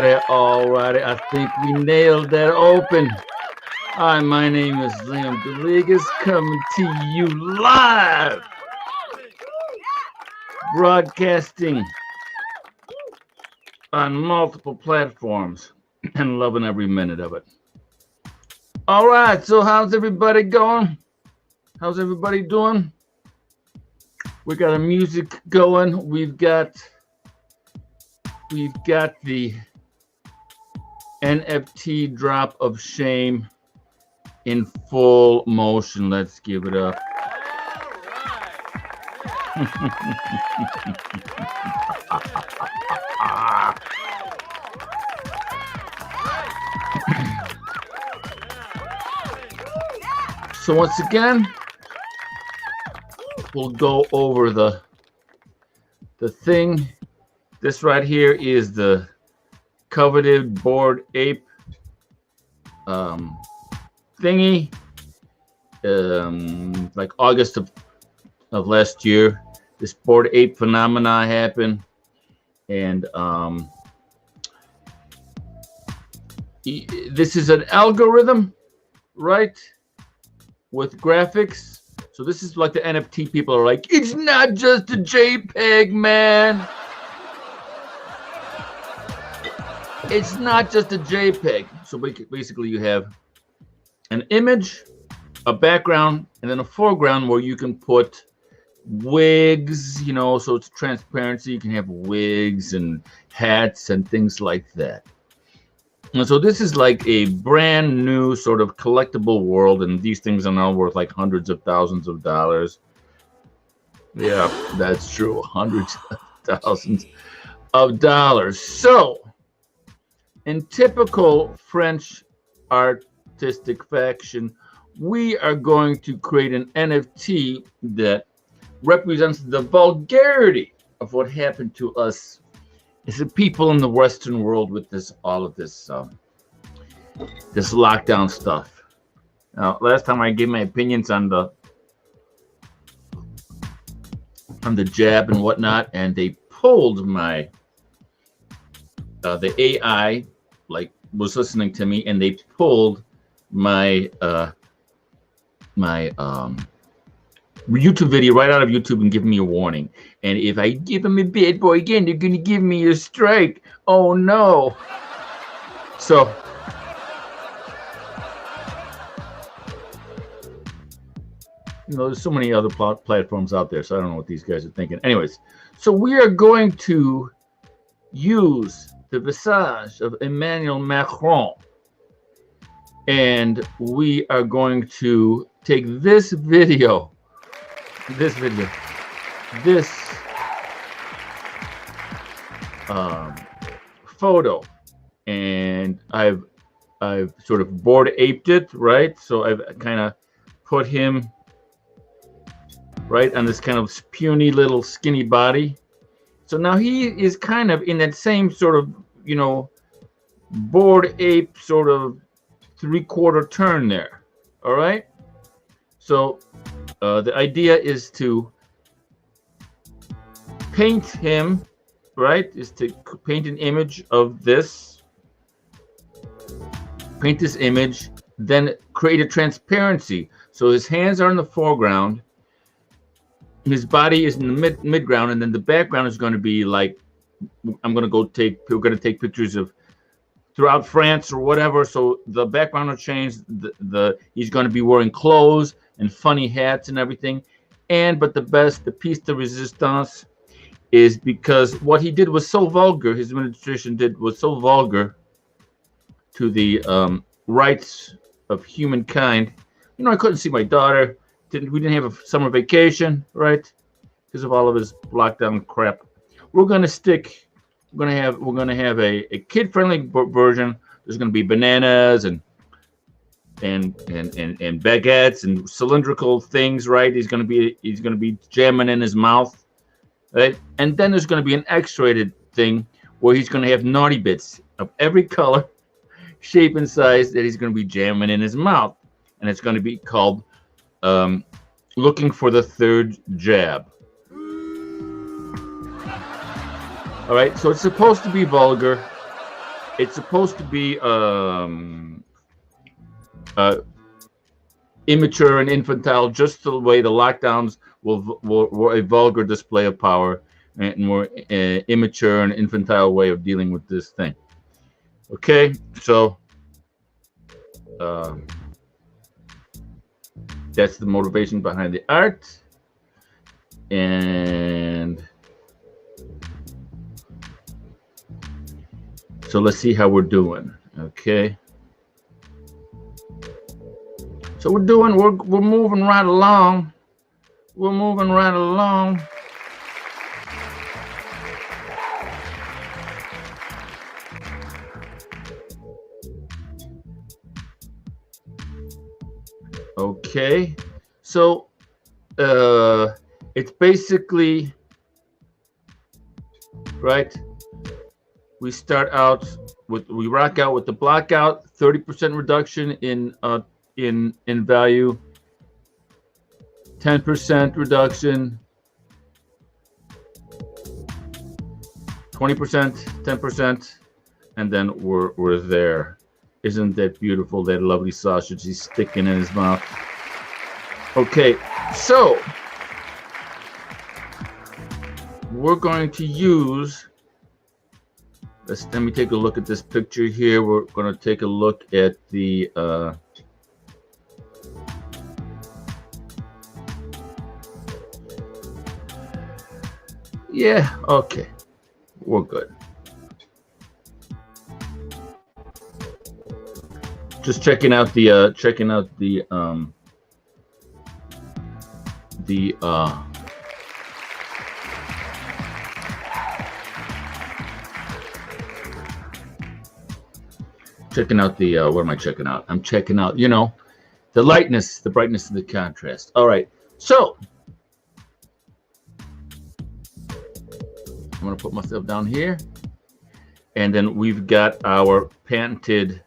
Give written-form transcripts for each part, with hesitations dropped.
Alrighty. I think we nailed that open. Hi, my name is Liam Deligas, coming to you live, broadcasting on multiple platforms and loving every minute of it. All right, so how's everybody going? How's everybody doing? We got the music going. We've got the NFT drop of shame in full motion. Let's give it up. So once again, we'll go over the thing. This right here is the coveted Bored Ape thingy. Like August of last year, this Bored Ape phenomena happened, and this is an algorithm, right, with graphics. So this is like the NFT people are like, it's not just a JPEG, man. It's not just a JPEG. So basically you have an image, a background, and then a foreground where you can put wigs, you know, so it's transparency. You can have wigs and hats and things like that. And so this is like a brand new sort of collectible world, and these things are now worth like hundreds of thousands of dollars. Yeah, that's true. Hundreds of thousands of dollars. So in typical French artistic fashion, we are going to create an NFT that represents the vulgarity of what happened to us as the people in the Western world with all of this lockdown stuff. Now, last time I gave my opinions on the jab and whatnot, and they pulled my the AI was listening to me, and they pulled my YouTube video right out of YouTube and give me a warning. And if I give them a bad boy again, they're gonna give me a strike. Oh no! So there's so many other platforms out there, so I don't know what these guys are thinking. Anyways, so we are going to use the visage of Emmanuel Macron, and we are going to take this photo, and I've sort of Bored Aped it, right? So I've kind of put him right on this kind of puny little skinny body. So now he is kind of in that same sort of, you know, Bored Ape sort of 3/4 turn there. All right. So the idea is to paint him, right? Is to paint an image of this, paint this image, then create a transparency. So his hands are in the foreground, his body is in the midground, and then the background is going to be like, we're going to take pictures of throughout France or whatever. So the background will change. He's going to be wearing clothes and funny hats and everything. But the piece de resistance is because what he did was so vulgar, his administration was so vulgar to the rights of humankind. You know, I couldn't see my daughter. We didn't have a summer vacation, right? Because of all of his lockdown crap. We're gonna have a kid-friendly version. There's gonna be bananas and baguettes and cylindrical things, right? He's gonna be jamming in his mouth, right? And then there's gonna be an X-rated thing where he's gonna have naughty bits of every color, shape, and size that he's gonna be jamming in his mouth, and it's gonna be called looking for the third jab. All right, so it's supposed to be vulgar. it's supposed to be immature and infantile, just the way the lockdowns were a vulgar display of power and more immature and infantile way of dealing with this thing. Okay, so that's the motivation behind the art. And so let's see how we're doing. Okay. So we're moving right along. We're moving right along. Okay. So it's basically right. We start out with we rock out with the blockout, 30% reduction in value, 10% reduction, 20%, 10%, and then we're there. Isn't that beautiful? That lovely sausage he's sticking in his mouth. Okay, so we're going to use. Let me take a look at this picture here. We're going to take a look at the. Yeah. Okay. We're good. Just checking out the checking out the what am I checking out? I'm checking out, you know, the lightness, the brightness, and the contrast. All right, so I'm gonna put myself down here, and then we've got our patented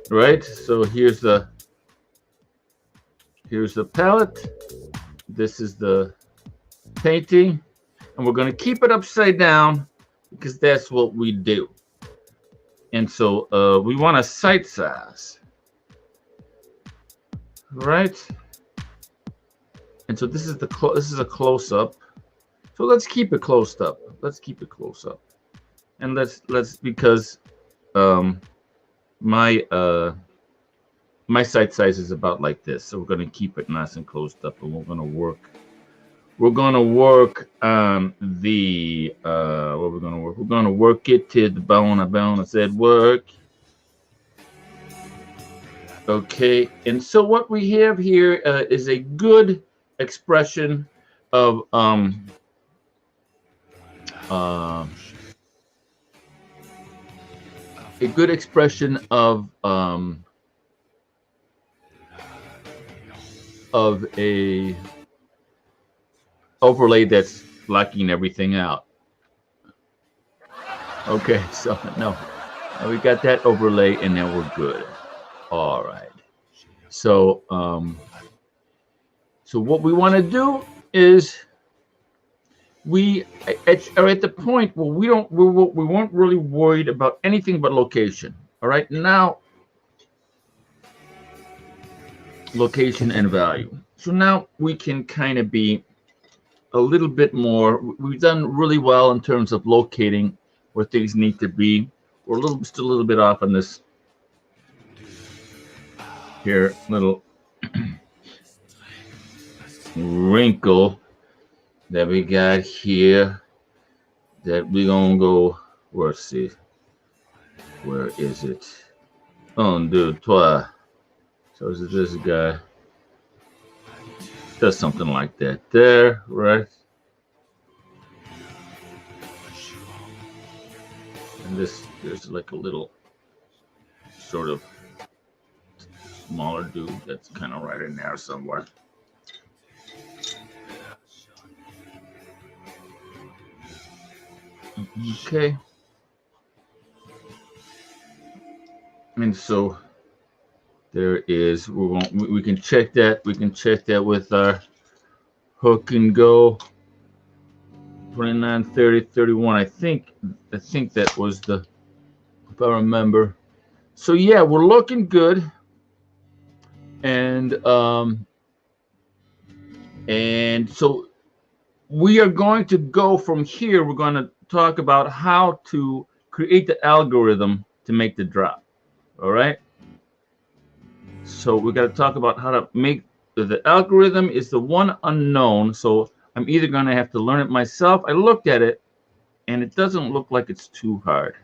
right. So here's the palette. This is the painting, and we're going to keep it upside down because that's what we do. And so we want a sight size, right? And so this is a close up. So let's keep it close up. Let's keep it close up, and let's because my sight size is about like this, so we're going to keep it nice and closed up, and we're going to work on the what we're going to work. We're going to work it to the bone. I said work. Okay, and so what we have here is a good expression of a good expression of a overlay that's blocking everything out. Okay, so no, we got that overlay, and then we're good. All right. So so what we want to do is we are at the point where we weren't really worried about anything but location. All right, now location and value. So now we can kind of be a little bit more. We've done really well in terms of locating where things need to be. We're still a little bit off on this here little wrinkle that we got here that we're gonna go. Let's see, where is it? Un, deux, trois. So is it this guy? Does something like that there, right? And there's like a little sort of smaller dude that's kind of right in there somewhere. Okay. And so There is, we can check that. We can check that with our hook and go. 29, 30, 31. I think that was the, if I remember. So yeah, we're looking good. And so we are going to go from here. We're going to talk about how to create the algorithm to make the drop. All right. So we got to talk about how to make the algorithm is the one unknown. So I'm either going to have to learn it myself. I looked at it and it doesn't look like it's too hard.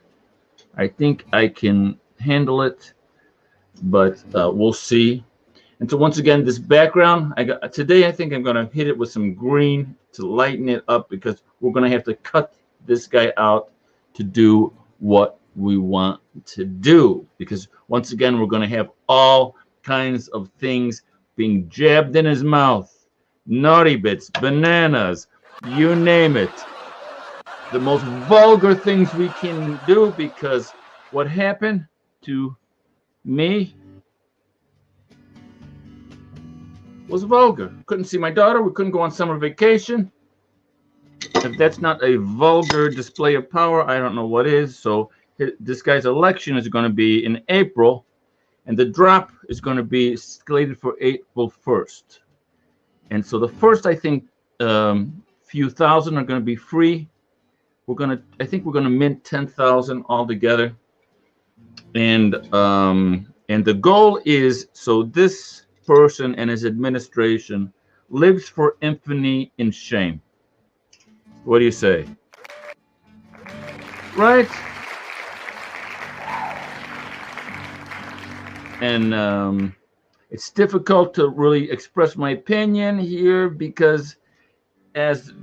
I think I can handle it, but we'll see. And so once again, this background, today I think I'm going to hit it with some green to lighten it up, because we're going to have to cut this guy out to do what we want to do. Because once again, we're going to have all kinds of things being jabbed in his mouth. Naughty bits, bananas, you name it. The most vulgar things we can do, because what happened to me was vulgar. Couldn't see my daughter. We couldn't go on summer vacation. If that's not a vulgar display of power, I don't know what is. So this guy's election is going to be in April, and the drop is going to be slated for April 1st. And so the first, I think, few thousand are going to be free. I think we're going to mint 10,000 altogether. And the goal is, so this person and his administration lives for infamy in shame. What do you say? Right? And it's difficult to really express my opinion here, because as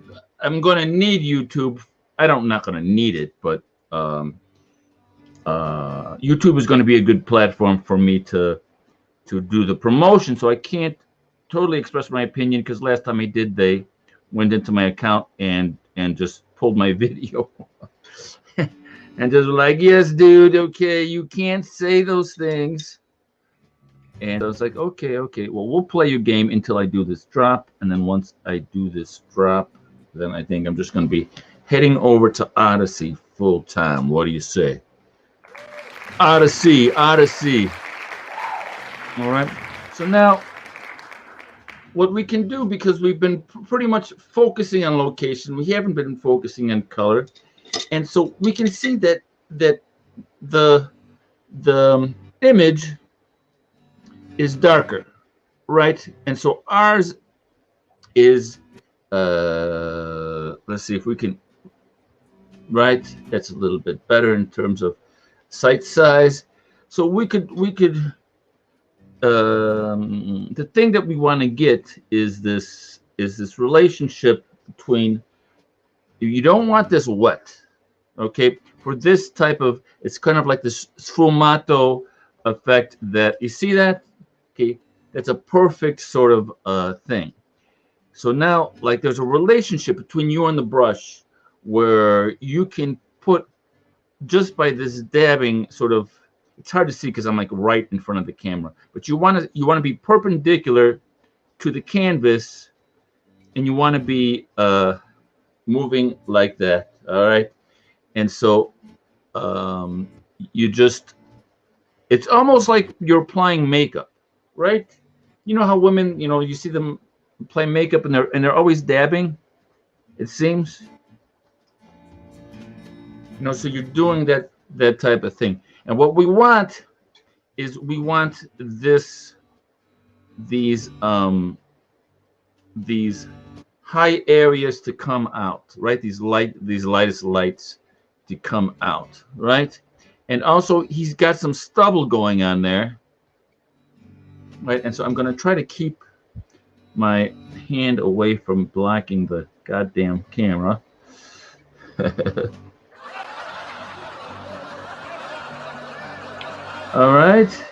I'm going to need YouTube. I'm not going to need it, but YouTube is going to be a good platform for me to do the promotion. So I can't totally express my opinion, because last time I did, they went into my account and just pulled my video and just were like, yes, dude, okay, you can't say those things. And I was like, okay, well, we'll play your game until I do this drop. And then once I do this drop, then I think I'm just going to be heading over to Odyssey full time. What do you say? Odyssey. All right. So now what we can do, because we've been pretty much focusing on location, we haven't been focusing on color. And so we can see that the image is darker, right? And so ours is, let's see if we can, right? That's a little bit better in terms of site size. So we could the thing that we want to get is this relationship between, you don't want this wet, okay? For this type of, it's kind of like this sfumato effect that, you see that? Okay, that's a perfect sort of thing. So now, like, there's a relationship between you and the brush where you can put, just by this dabbing sort of, it's hard to see because I'm like right in front of the camera, but you want to be perpendicular to the canvas, and you want to be moving like that. All right. And so you just, it's almost like you're applying makeup, right? You know how women, you see them play makeup and they're always dabbing, it seems. So you're doing that type of thing. And what we want is, we want these high areas to come out, right? These lightest lights to come out, right? And also he's got some stubble going on there, right? And so I'm going to try to keep my hand away from blocking the goddamn camera. All right.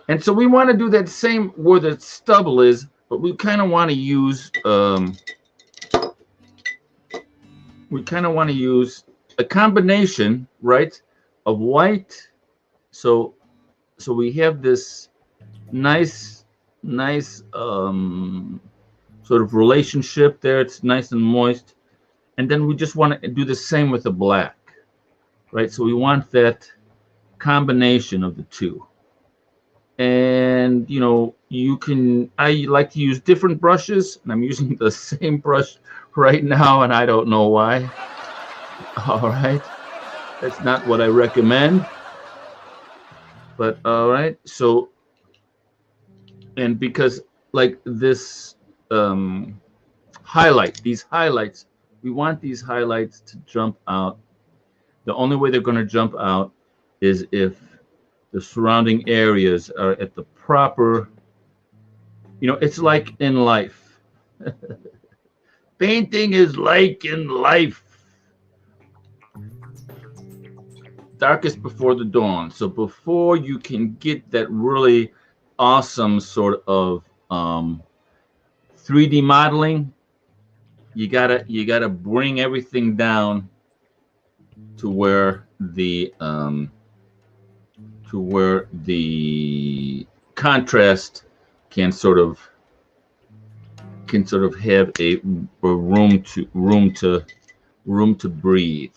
And so we want to do that same where the stubble is, but we kind of want to use a combination, right, of white. So we have this Nice, sort of relationship there. It's nice and moist. And then we just want to do the same with the black, right? So we want that combination of the two. And I like to use different brushes, and I'm using the same brush right now, and I don't know why. All right, that's not what I recommend, but all right. So, and because like this these highlights, we want these highlights to jump out. The only way they're going to jump out is if the surrounding areas are at the proper, it's like in life. Painting is like in life. Darkest before the dawn. So before you can get that really awesome sort of 3D modeling, you gotta bring everything down to where the contrast can sort of have a room to breathe.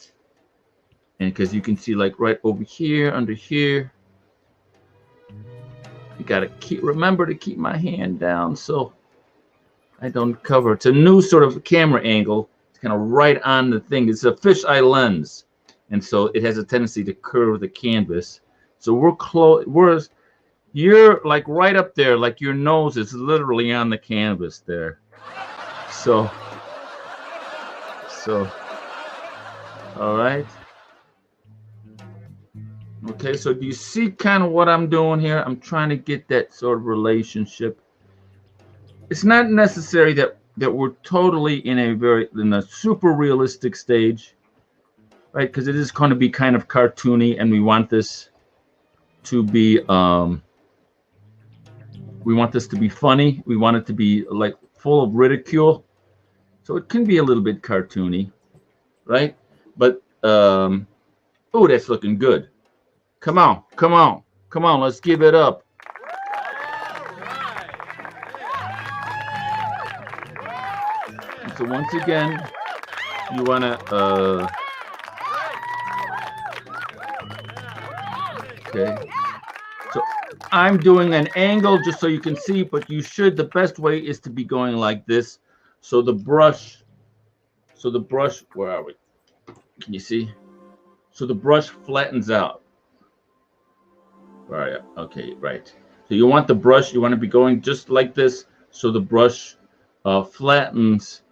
And because you can see, like right over here, under here, you gotta remember to keep my hand down so I don't cover. It's a new sort of camera angle. It's kind of right on the thing. It's a fisheye lens, and so it has a tendency to curve the canvas. So we're close. You're like right up there, like your nose is literally on the canvas there. So, all right. Okay, so do you see kind of what I'm doing here? I'm trying to get that sort of relationship. It's not necessary that we're totally in a super realistic stage, right? Because it is going to be kind of cartoony, and we want this to be funny. We want it to be like full of ridicule, so it can be a little bit cartoony, right? But oh, that's looking good. Come on, let's give it up. So once again, you want to okay. So I'm doing an angle just so you can see, but the best way is to be going like this. So the brush, where are we? Can you see? So the brush flattens out. All right, okay, right. So you want the brush, you want to be going just like this, so the brush flattens.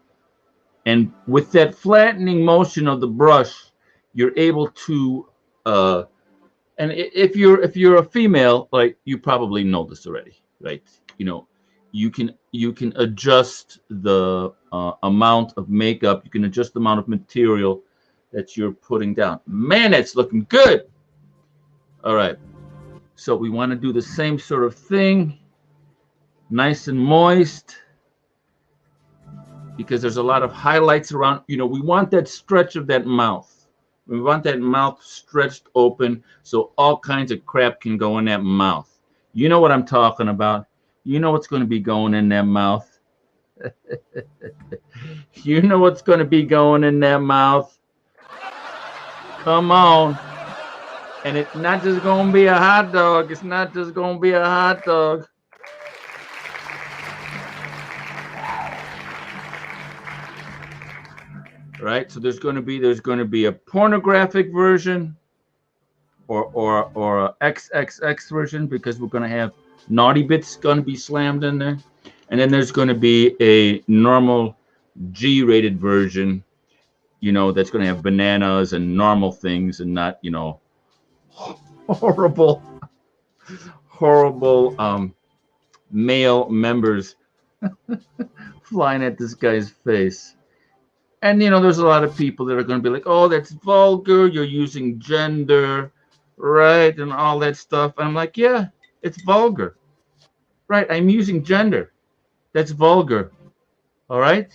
And with that flattening motion of the brush, you're able to, and if you're a female, like you probably know this already, right? You can adjust the amount of makeup, you can adjust the amount of material that you're putting down. Man, that's looking good. All right. So we want to do the same sort of thing, nice and moist, because there's a lot of highlights around. We want that stretch of that mouth. We want that mouth stretched open so all kinds of crap can go in that mouth. You know what I'm talking about. You know what's going to be going in that mouth. You know what's going to be going in that mouth. Come on. And it's not just going to be a hot dog. It's not just going to be a hot dog. Right? So there's going to be a pornographic version or a XXX version, because we're going to have naughty bits going to be slammed in there. And then there's going to be a normal G-rated version, that's going to have bananas and normal things and not, horrible male members flying at this guy's face. And there's a lot of people that are going to be like, oh, that's vulgar, you're using gender, right, and all that stuff. And I'm like, yeah, it's vulgar, right? I'm using gender. That's vulgar. All right,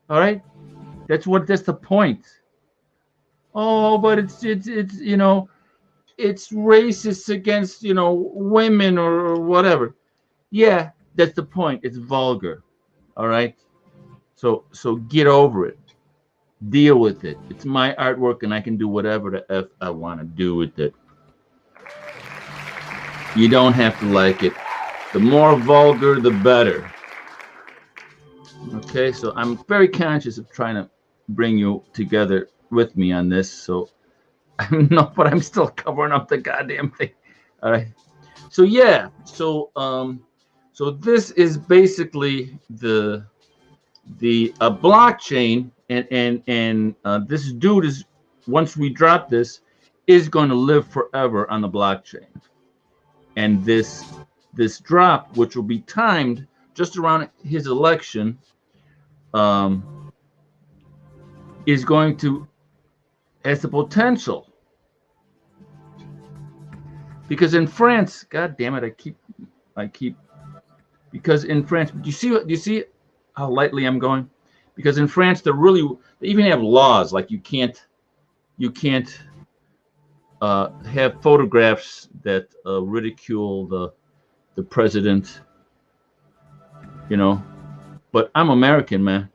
that's the point. Oh, but it's it's racist against, you know, women or whatever. Yeah, that's the point. It's vulgar. All right. So get over it. Deal with it. It's my artwork, and I can do whatever the f I want to do with it. You don't have to like it. The more vulgar, the better. Okay, so I'm very conscious of trying to bring you together with me on this. So I know, but I'm still covering up the goddamn thing. All right. So yeah. So this is basically the blockchain, and this dude is, once we drop this, is going to live forever on the blockchain. And this drop, which will be timed just around his election, is going to, has the potential, because in France, god damn it, I keep because in France, do you see how lightly I'm going? Because in France, they even have laws like you can't have photographs that ridicule the president, you know. But I'm American, man.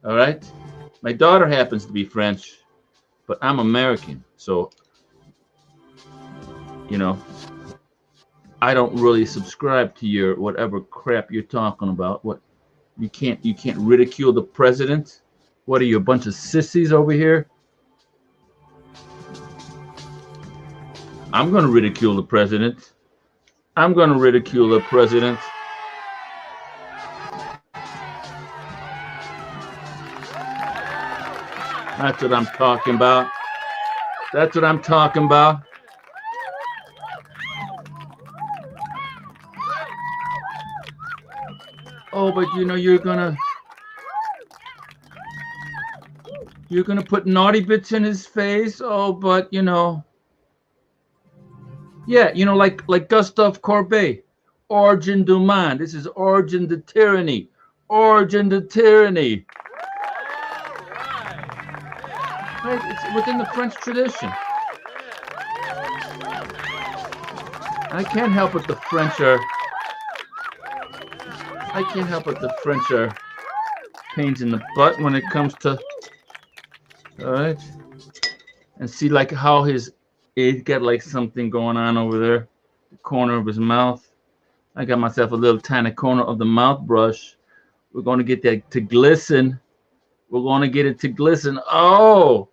All right. My daughter happens to be French, but I'm American, so you know, I don't really subscribe to your whatever crap you're talking about. What you can't ridicule the president? What are you, a bunch of sissies over here? I'm going to ridicule the president. I'm going to ridicule the president. That's what I'm talking about. That's what I'm talking about. Oh, but you know, you're gonna put naughty bits in his face. Oh, but you know, yeah, you know, like Gustave Courbet, Origin du Monde. This is Origin de Tyranny. Origin de Tyranny. Right? It's within the French tradition. I can't help it, the French are. I can't help it, the French are pains in the butt when it comes to. All right, and see like how he's got like something going on over there, the corner of his mouth. I got myself a little tiny corner of the mouth brush. We're going to get that to glisten. We're going to get it to glisten. Oh,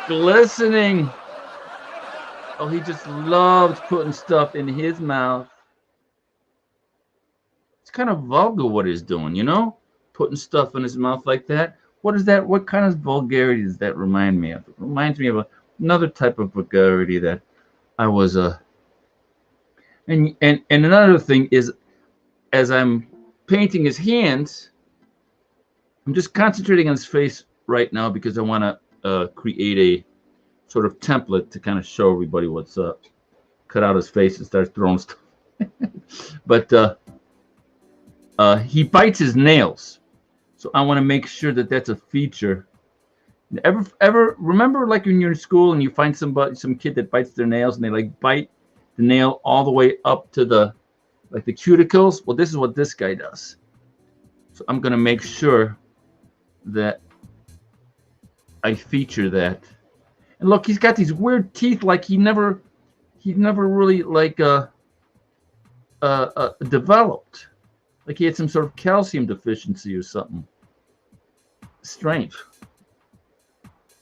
glistening. Oh, he just loves putting stuff in his mouth. It's kind of vulgar what he's doing, you know? Putting stuff in his mouth like that. What is that? What kind of vulgarity does that remind me of? It reminds me of another type of vulgarity that I was and another thing is, as I'm painting his hands, I'm just concentrating on his face right now because I want to create a sort of template to kind of show everybody what's up. Cut out his face and start throwing stuff. But he bites his nails, so I want to make sure that that's a feature. Ever remember, like when you're in school and you find some kid that bites their nails and they like bite the nail all the way up to the cuticles? Well, this is what this guy does. So I'm gonna make sure that I feature that. And look, he's got these weird teeth, like he never really like developed. Like he had some sort of calcium deficiency or something. Strange.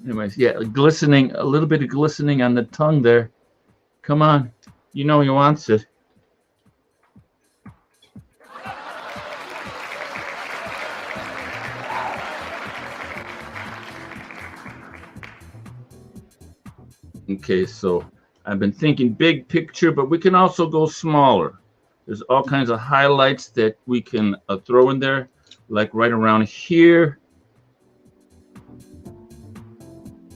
Anyways, yeah, glistening, a little bit of glistening on the tongue there. Come on, you know he wants it. Okay, so I've been thinking big picture, but we can also go smaller. There's all kinds of highlights that we can throw in there, like right around here.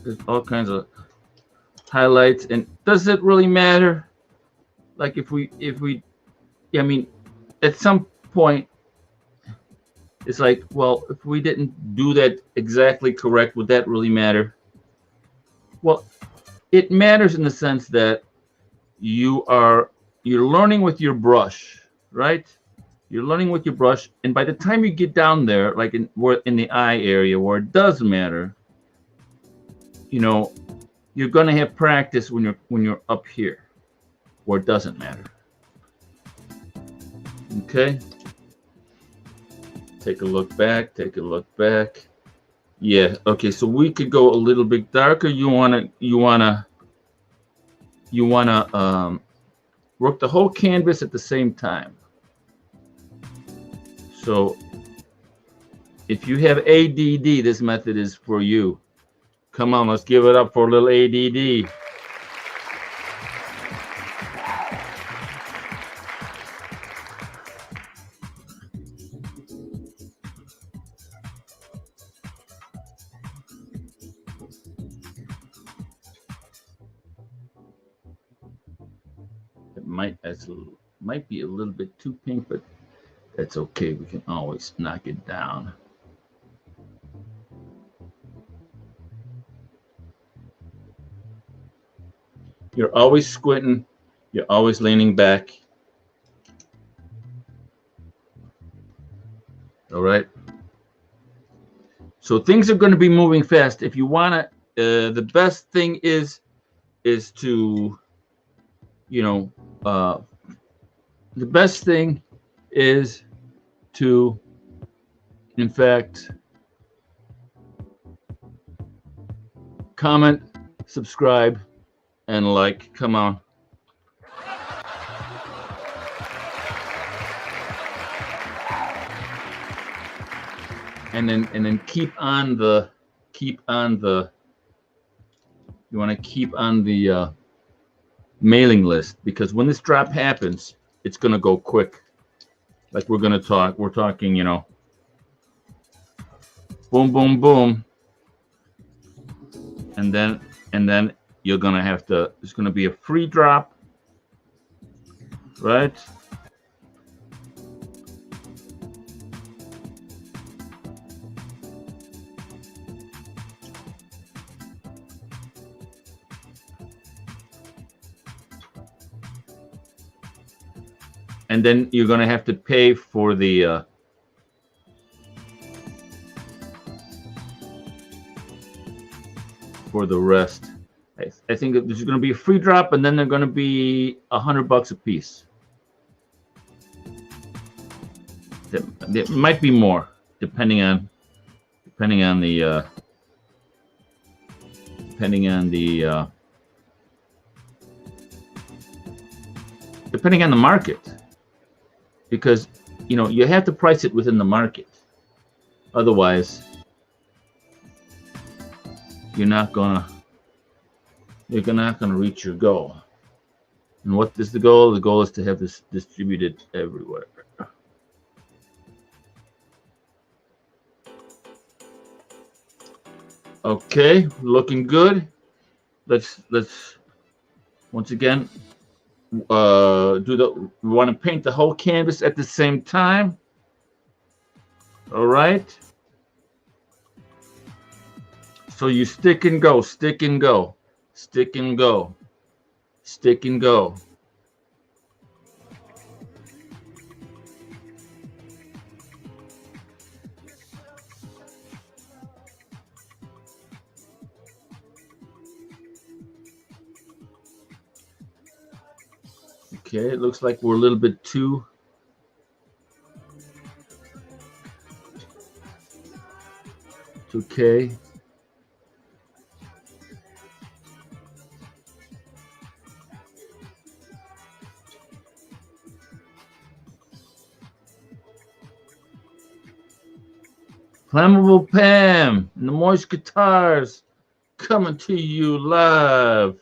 There's all kinds of highlights. And does it really matter? Like if we, I mean, at some point, it's like, well, if we didn't do that exactly correct, would that really matter? Well, It matters in the sense that you're learning with your brush, right? You're learning with your brush, and by the time you get down there, like in the eye area where it does matter, you know, you're gonna have practice when you're up here where it doesn't matter. Okay. Take a look back. Take a look back. Yeah. Okay. So we could go a little bit darker. You wanna work the whole canvas at the same time. So if you have ADD, this method is for you. Come on, let's give it up for a little ADD. Might be a little bit too pink, but that's okay. We can always knock it down. You're always squinting. You're always leaning back. All right. So things are going to be moving fast. If you want to, the best thing is to, you know, the best thing is to, in fact, comment, subscribe, and like. Come on. And then keep on the you want to keep on the mailing list, because when this drop happens, it's going to go quick. Like we're talking, you know, boom, boom, boom. And then you're going to have to, it's going to be a free drop, right? And then you're going to have to pay for the rest. I think there's going to be a free drop, and then they're going to be $100 a piece. There might be more, depending on the market, because you know you have to price it within the market. Otherwise, you're not gonna reach your goal. And what is the goal? The goal is to have this distributed everywhere. Okay, looking good. Let's once again we want to paint the whole canvas at the same time. All right. So you stick and go, stick and go, stick and go, stick and go. Okay, it looks like we're a little bit too okay. Flammable Pam and the Moist Guitars coming to you live.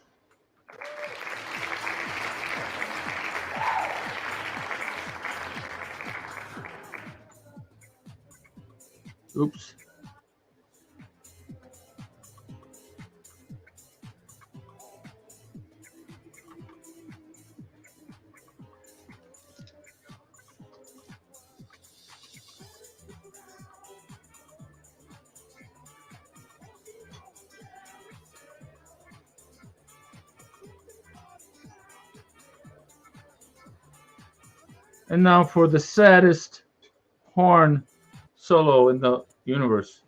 Oops. And now for the saddest horn solo in the universe.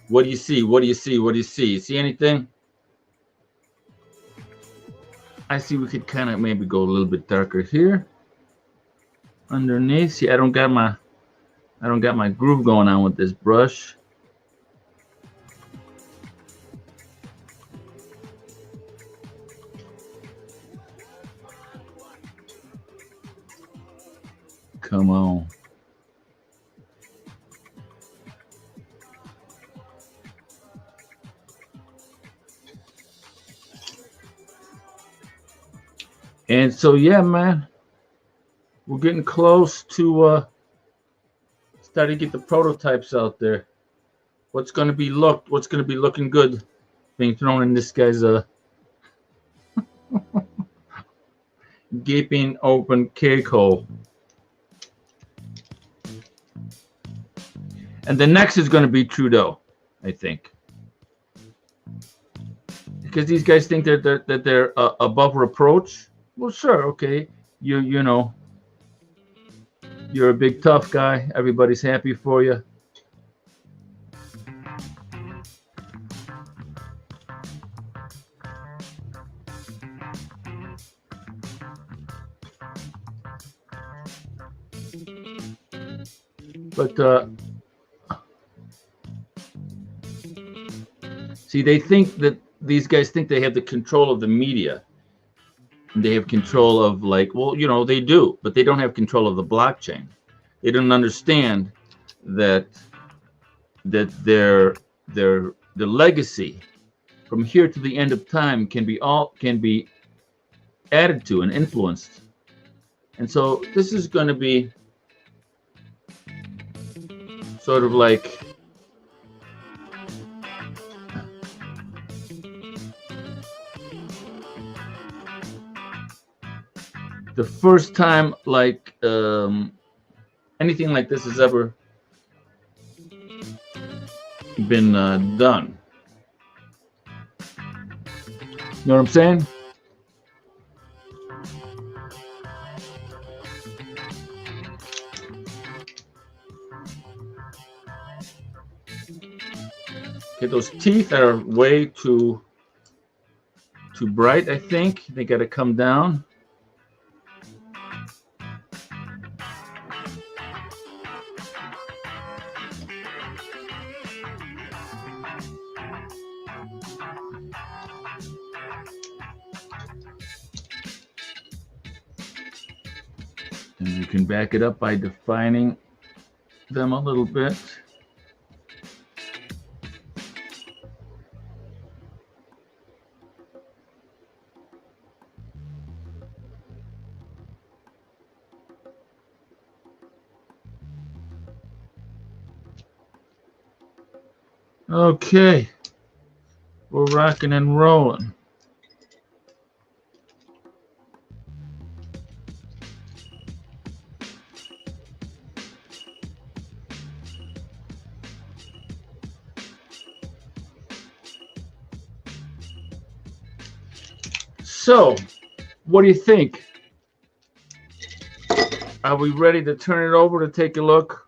What do you see? What do you see? What do you see? See anything? I see we could kind of maybe go a little bit darker here. Underneath. See, I don't got my groove going on with this brush. Come on. And so yeah, man, we're getting close to starting to get the prototypes out there. What's gonna be looking good being thrown in this guy's gaping open cake hole. And the next is gonna be Trudeau, I think. Because these guys think that they're above reproach. Well, sure, okay. You know, you're a big tough guy. Everybody's happy for you. But see, they think that these guys think they have the control of the media. They have control of, like, well, you know, they do, but they don't have control of the blockchain. They don't understand that their the legacy from here to the end of time can be added to and influenced. And so this is going to be sort of like the first time, like, anything like this has ever been done. You know what I'm saying? Okay, those teeth are way too bright, I think. They got to come down. And you can back it up by defining them a little bit. Okay, we're rocking and rolling. So, what do you think? Are we ready to turn it over to take a look?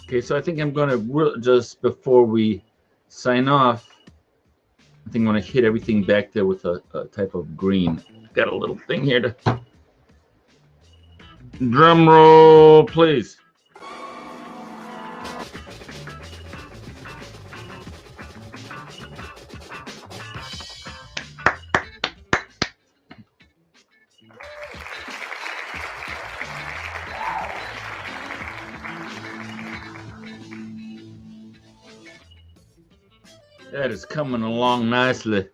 Okay, so I think I'm going to just, before we sign off, I think I'm going to hit everything back there with a type of green. Got a little thing here to... Drum roll, please. That is coming along nicely.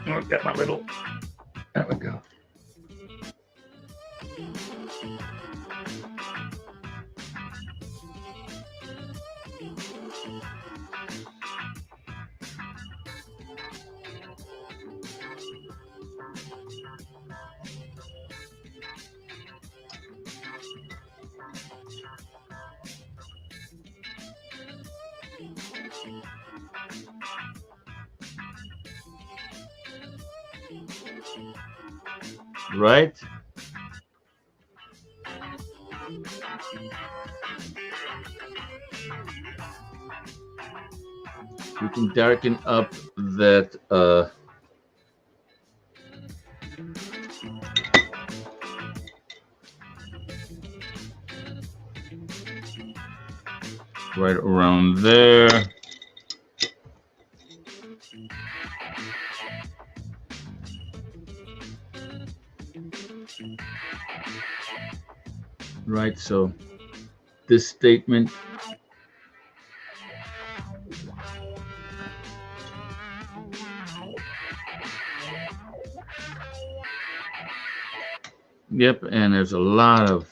Oh, got my little. There we go. Right? We can darken up that right around there. Right, so this statement yep, and there's a lot of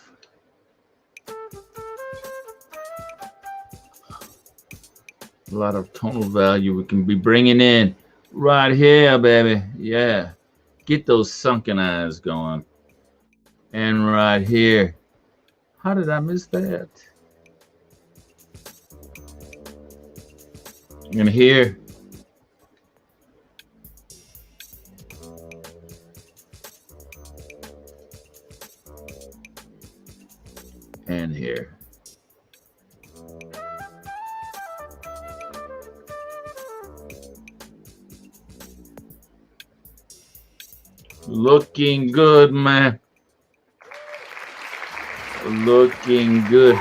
tonal value we can be bringing in right here, baby. Yeah, get those sunken eyes going. And right here, how did I miss that? And here, and here. Looking good, man. Looking good.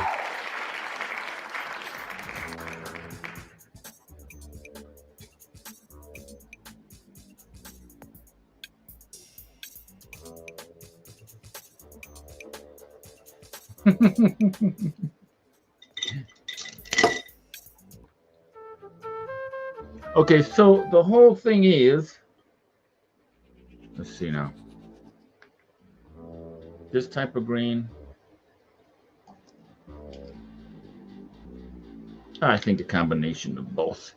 Okay, so the whole thing is, let's see now. This type of green, I think a combination of both.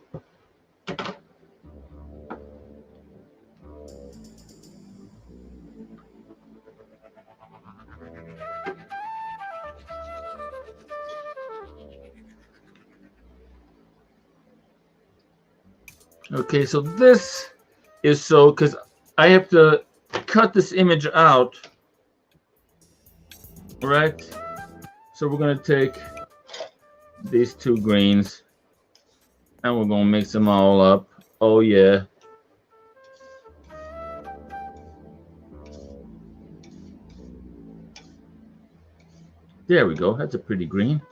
Okay, so this is so because I have to cut this image out, right? So we're going to take these two greens and we're going to mix them all up. Oh, yeah. There we go. That's a pretty green.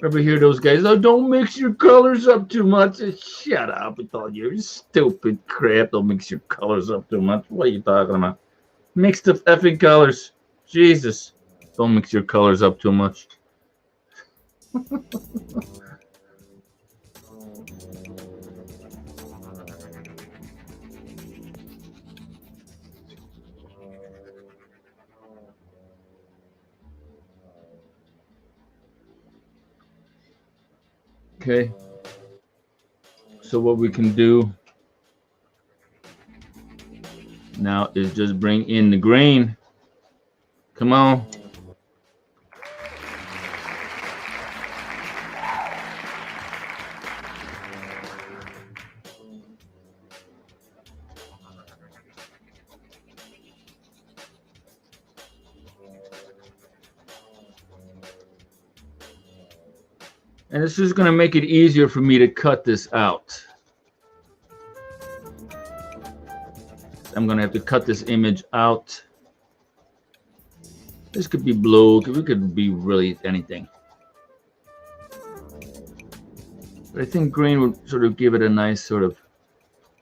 Ever hear those guys? Oh, don't mix your colors up too much. Shut up with all your stupid crap. Don't mix your colors up too much. What are you talking about? Mix the effing colors. Jesus. Don't mix your colors up too much. Okay, so what we can do now is just bring in the grain. Come on. And this is going to make it easier for me to cut this out. I'm going to have to cut this image out. This could be blue. It could be really anything. But I think green would sort of give it a nice sort of,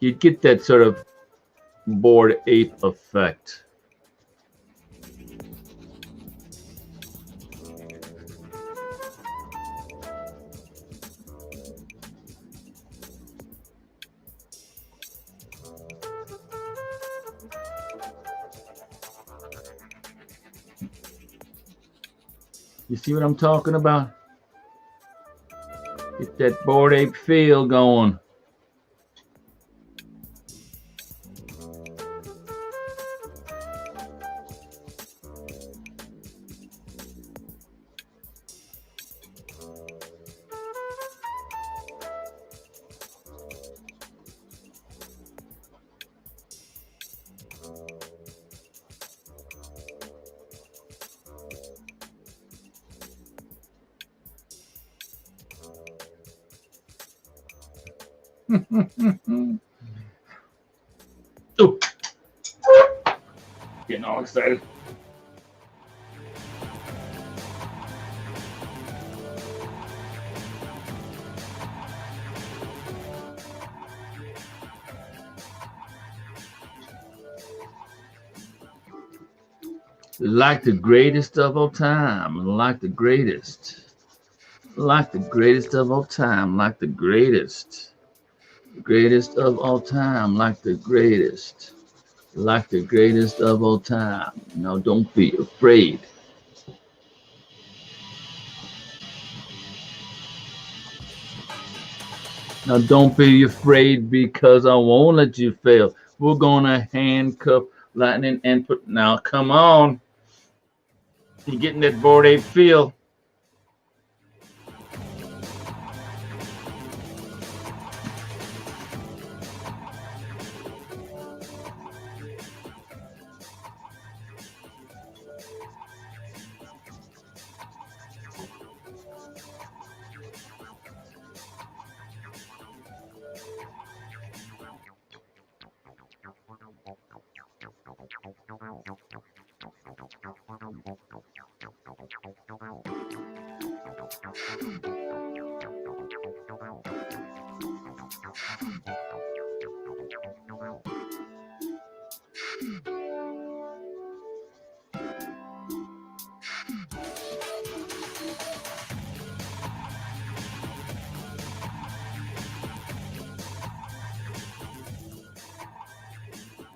you'd get that sort of Bored Ape effect. You see what I'm talking about? Get that Bored Ape feel going. Ooh. Getting all excited. Like the greatest of all time. Like the greatest. Like the greatest of all time. Like the greatest. Greatest of all time. Like the greatest. Like the greatest of all time. Now don't be afraid. Now don't be afraid, because I won't let you fail. We're gonna handcuff lightning and put. Now come on. You're getting that Bored Ape feel.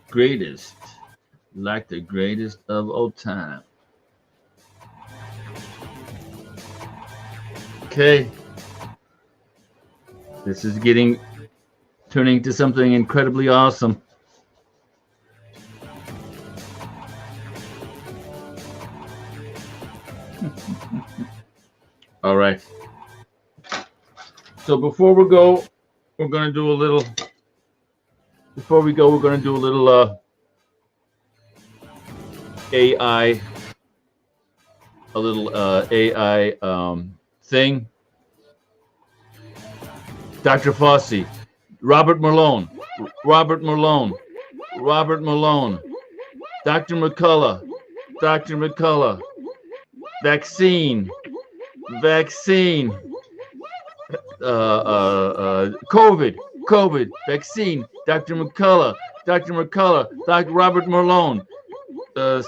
Greatest. Like the greatest of all time. Okay. This is turning to something incredibly awesome. All right. So before we go, we're going to do a little. Before we go, we're going to do a little AI. A little AI thing. Dr. Fossey, Robert Malone, Robert Malone, Robert Malone, Dr. McCullough, Dr. McCullough, vaccine, vaccine, COVID, vaccine, Dr. McCullough, Dr. Robert Malone,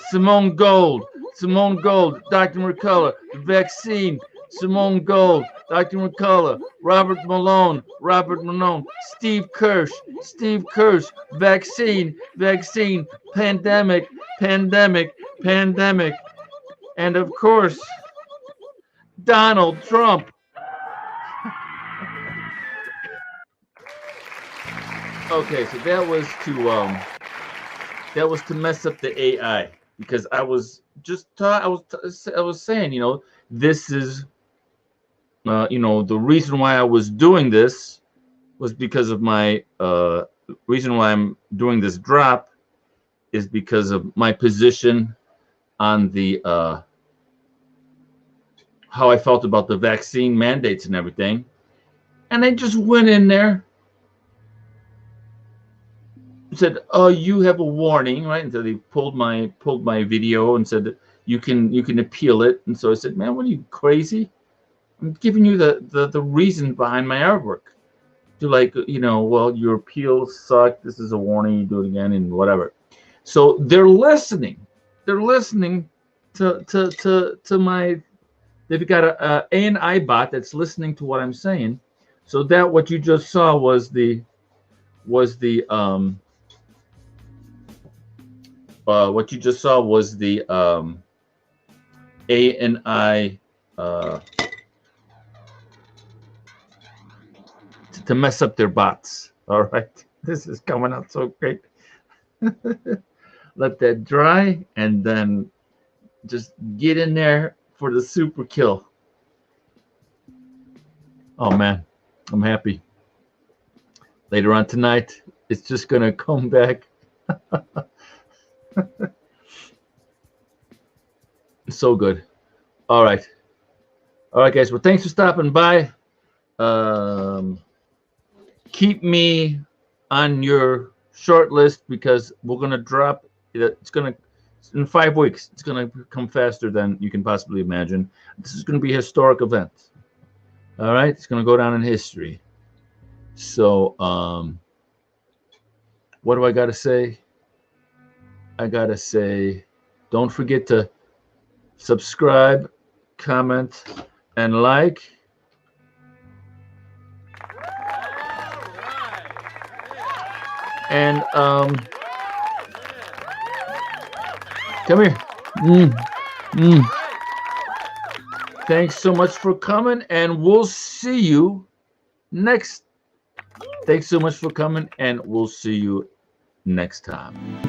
Simone Gold, Dr. McCullough, vaccine, Simone Gold, Dr. McCullough, Robert Malone, Steve Kirsch, vaccine, pandemic, and of course, Donald Trump. Okay, so that was to mess up the AI, because I was saying, this is, the reason why I was doing this was because of my reason why I'm doing this drop is because of my position on the how I felt about the vaccine mandates and everything, and I just went in there, said, "Oh, you have a warning," right? And so they pulled my video and said that you can appeal it. And so I said, "Man, what are you, crazy? I'm giving you the reason behind my artwork." to like, you know, well, your appeal sucked. This is a warning. You do it again and whatever. So they're listening. They're listening to my. They've got a AI bot that's listening to what I'm saying. So that what you just saw was the what you just saw was the AI to mess up their bots. All right, this is coming out so great. Let that dry and then just get in there for the super kill. Oh man, I'm happy. Later on tonight, it's just gonna come back. So good. All right, guys. Well, thanks for stopping by. Keep me on your short list because we're gonna drop. It's gonna in 5 weeks. It's gonna come faster than you can possibly imagine. This is gonna be a historic event. All right, it's gonna go down in history. So, what do I gotta say? I gotta say, don't forget to subscribe, comment, and like. And come here. Thanks so much for coming, and we'll see you next. Thanks so much for coming, and we'll see you next time.